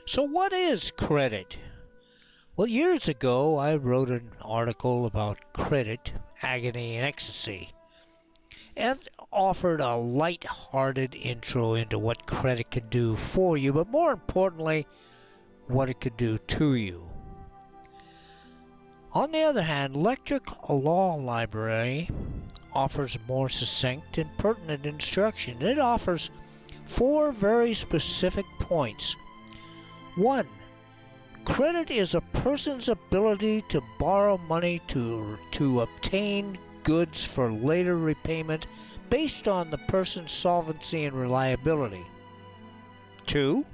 So what is credit? Well, years ago I wrote an article about credit, agony, and ecstasy, and offered a light-hearted intro into what credit can do for you, but more importantly, what it could do to you. On the other hand, Electric Law Library offers more succinct and pertinent instruction. It offers 4 very specific points. 1. Credit is a person's ability to borrow money to obtain goods for later repayment based on the person's solvency and reliability. 2.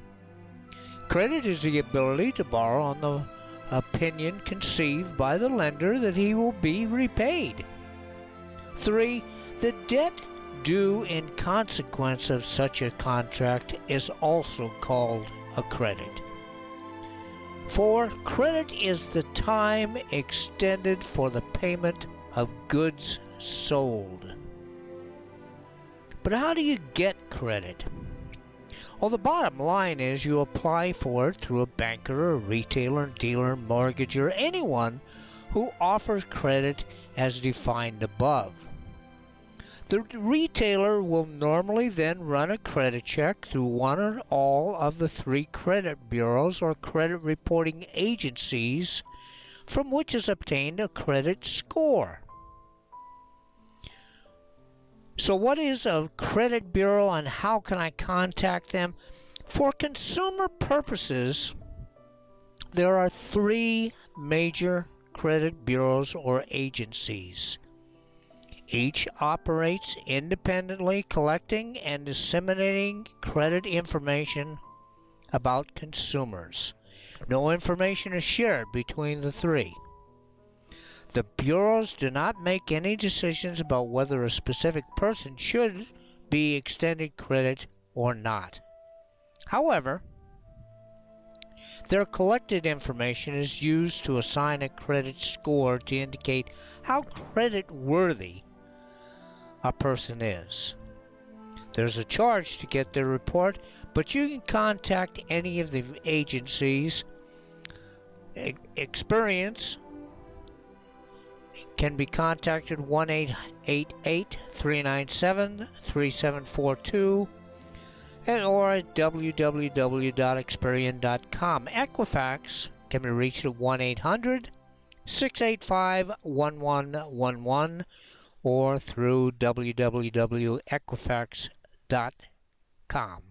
Credit is the ability to borrow on the opinion conceived by the lender that he will be repaid. 3. The debt due in consequence of such a contract is also called a credit. 4. Credit is the time extended for the payment of goods sold. But how do you get credit? Well, the bottom line is you apply for it through a banker, a retailer, dealer, mortgager, anyone who offers credit as defined above. The retailer will normally then run a credit check through one or all of the 3 credit bureaus or credit reporting agencies from which is obtained a credit score. So what is a credit bureau and how can I contact them? For consumer purposes, there are 3 major credit bureaus or agencies. Each operates independently, collecting and disseminating credit information about consumers. No information is shared between the 3. The bureaus do not make any decisions about whether a specific person should be extended credit or not. However, their collected information is used to assign a credit score to indicate how credit-worthy a person is. There's a charge to get their report, but you can contact any of the agencies. Experience can be contacted 1-888-397-3742 or at www.experian.com. Equifax can be reached at 1-800-685-1111 or through www.equifax.com.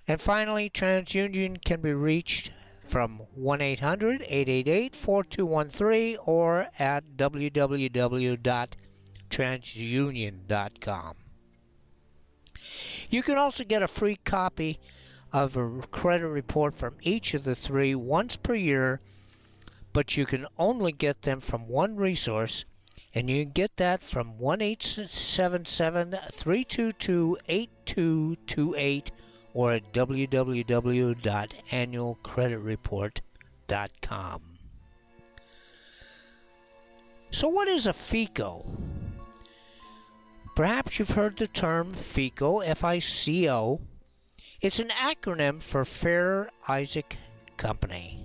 And finally, TransUnion can be reached from 1-800-888-4213 or at www.transunion.com. You can also get a free copy of a credit report from each of the 3 once per year, but you can only get them from one resource, and you can get that from 1-877-322-8228 or at www.annualcreditreport.com. So what is a FICO? Perhaps you've heard the term FICO, F-I-C-O. It's an acronym for Fair Isaac Company.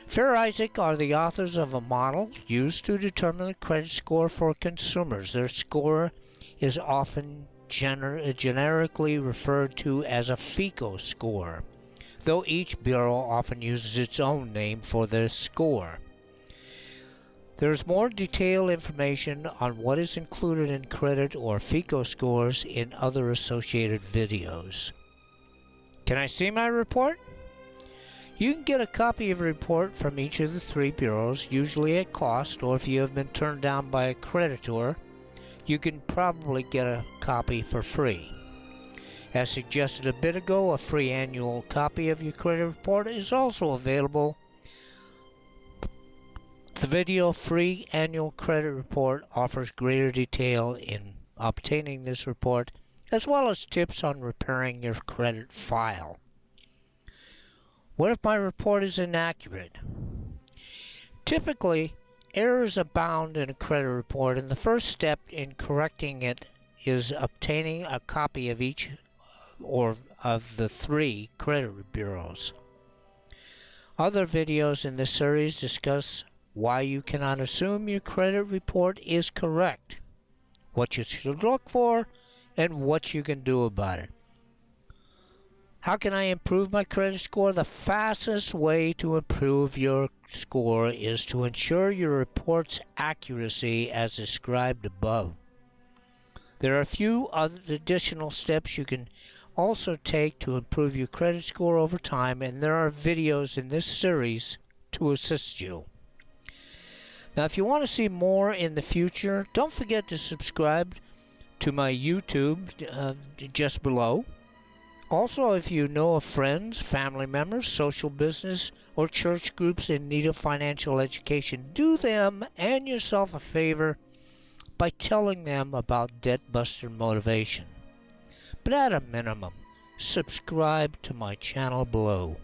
Fair Isaac are the authors of a model used to determine the credit score for consumers. Their score is often generically referred to as a FICO score, though each bureau often uses its own name for their score. There's more detailed information on what is included in credit or FICO scores in other associated videos. Can I see my report? You can get a copy of a report from each of the 3 bureaus, usually at cost, or if you have been turned down by a creditor, you can probably get a copy for free. As suggested a bit ago, a free annual copy of your credit report is also available. The video free annual credit report offers greater detail in obtaining this report, as well as tips on repairing your credit file. What if my report is inaccurate? Typically, errors abound in a credit report, and the first step in correcting it is obtaining a copy of each or of the 3 credit bureaus. Other videos in this series discuss why you cannot assume your credit report is correct, what you should look for, and what you can do about it. How can I improve my credit score? The fastest way to improve your score is to ensure your report's accuracy as described above. There are a few other additional steps you can also take to improve your credit score over time, and there are videos in this series to assist you. Now, if you want to see more in the future, don't forget to subscribe to my YouTube just below. Also, if you know of friends, family members, social business, or church groups in need of financial education, do them and yourself a favor by telling them about Debt Buster Motivation. But at a minimum, subscribe to my channel below.